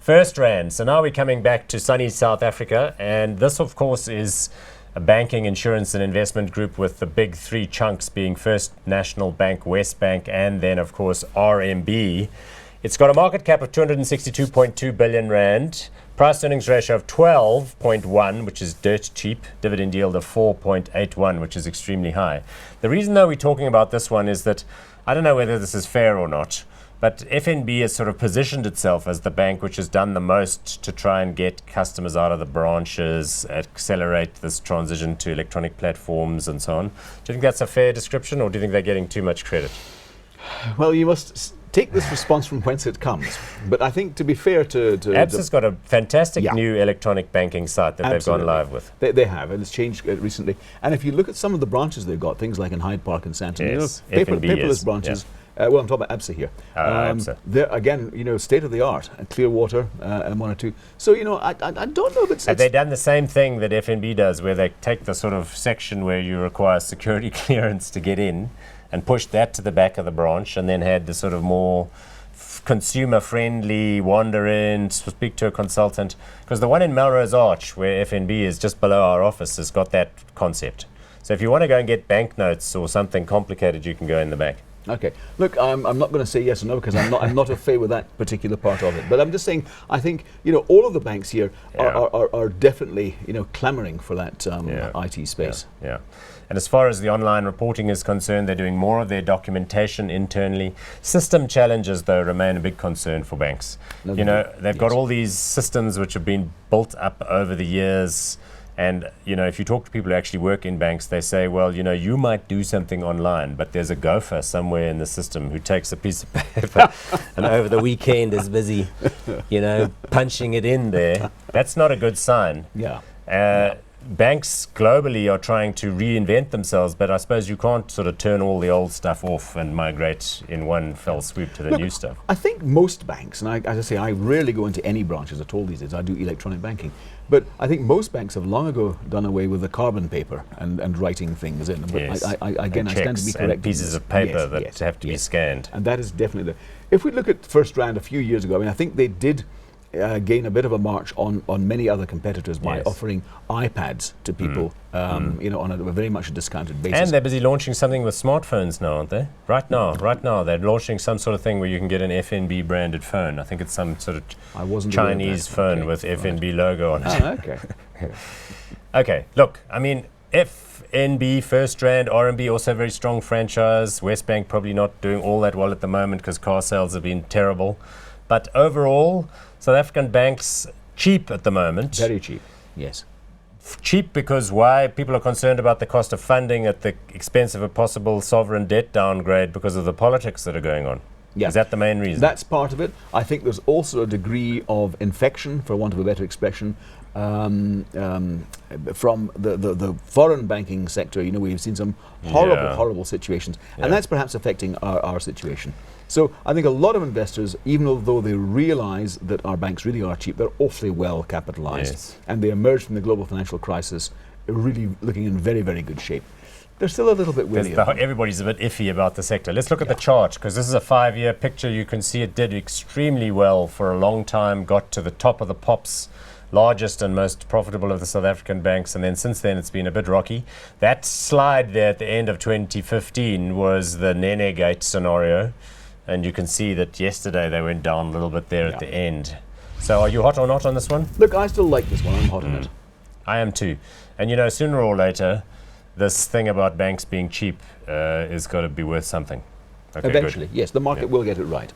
FirstRand. So now we're coming back to sunny South Africa, and this, of course, is a banking, insurance, and investment group with the big three chunks being First National Bank, Westbank, and then, of course, RMB. It's got a market cap of 262.2 billion rand, price earnings ratio of 12.1, which is dirt cheap, dividend yield of 4.81, which is extremely high. The reason, though, we're talking about this one is that I don't know whether this is fair or not, but FNB has sort of positioned itself as the bank which has done the most to try and get customers out of the branches, accelerate this transition to electronic platforms and so on. Do you think that's a fair description, or do you think they're getting too much credit? Well, you must take this response from whence it comes. But I think, to be fair to ABSA has got a fantastic new electronic banking site that they've gone live with. They have, and it's changed recently. And if you look at some of the branches they've got, things like in Hyde Park and Sandton, paperless branches. Well, I'm talking about ABSA here. ABSA. They're, again, state of the art, and Clearwater and one or two. So, I don't know if it's... Have they done the same thing that FNB does, where they take the sort of section where you require security clearance to get in and push that to the back of the branch, and then had the sort of more consumer-friendly wander in, speak to a consultant? Because the one in Melrose Arch, where FNB is just below our office, has got that concept. So if you want to go and get banknotes or something complicated, you can go in the back. Okay. Look, I'm not going to say yes or no, because I'm not a fan with that particular part of it. But I'm just saying, I think all of the banks here are definitely clamoring for that IT space. Yeah. And as far as the online reporting is concerned, they're doing more of their documentation internally. System challenges, though, remain a big concern for banks. They've got all these systems which have been built up over the years. And, if you talk to people who actually work in banks, they say, well, you might do something online, but there's a gopher somewhere in the system who takes a piece of paper and over the weekend is busy, punching it in there. That's not a good sign. Banks globally are trying to reinvent themselves, but I suppose you can't sort of turn all the old stuff off and migrate in one fell swoop to the new stuff. I think most banks, and as I say, I rarely go into any branches at all these days. I do electronic banking. But I think most banks have long ago done away with the carbon paper and writing things in. But yes. I stand to be correct. And pieces of paper that have to be scanned. And that is definitely the... If we look at FirstRand a few years ago, I think they did gain a bit of a march on many other competitors by offering iPads to people, on a very much a discounted basis. And they're busy launching something with smartphones now, aren't they? Right now, they're launching some sort of thing where you can get an FNB branded phone. I think it's some sort of Chinese phone with FNB logo on it. Oh, okay. Okay, look, FNB, FirstRand, RMB, also a very strong franchise. Westbank probably not doing all that well at the moment because car sales have been terrible. But overall, South African banks, cheap at the moment. Very cheap, yes. Cheap because why? People are concerned about the cost of funding at the expense of a possible sovereign debt downgrade because of the politics that are going on. Yeah. Is that the main reason? That's part of it. I think there's also a degree of infection, for want of a better expression, from the foreign banking sector. We've seen some horrible situations, and that's perhaps affecting our situation. So I think a lot of investors, even although they realize that our banks really are cheap, they're awfully well capitalized, and they emerged from the global financial crisis really looking in very, very good shape. They're still a little bit wary. Everybody's a bit iffy about the sector. Let's look at the chart, because this is a 5-year picture. You can see it did extremely well for a long time, got to the top of the pops, largest and most profitable of the South African banks, and then since then it's been a bit rocky. That slide there at the end of 2015 was the Nene Gate scenario, and you can see that yesterday they went down a little bit there at the end. So are you hot or not on this one? Look, I still like this one. I'm hot on it. I am too. And sooner or later, this thing about banks being cheap is got to be worth something. Okay, eventually, yes, the market will get it right.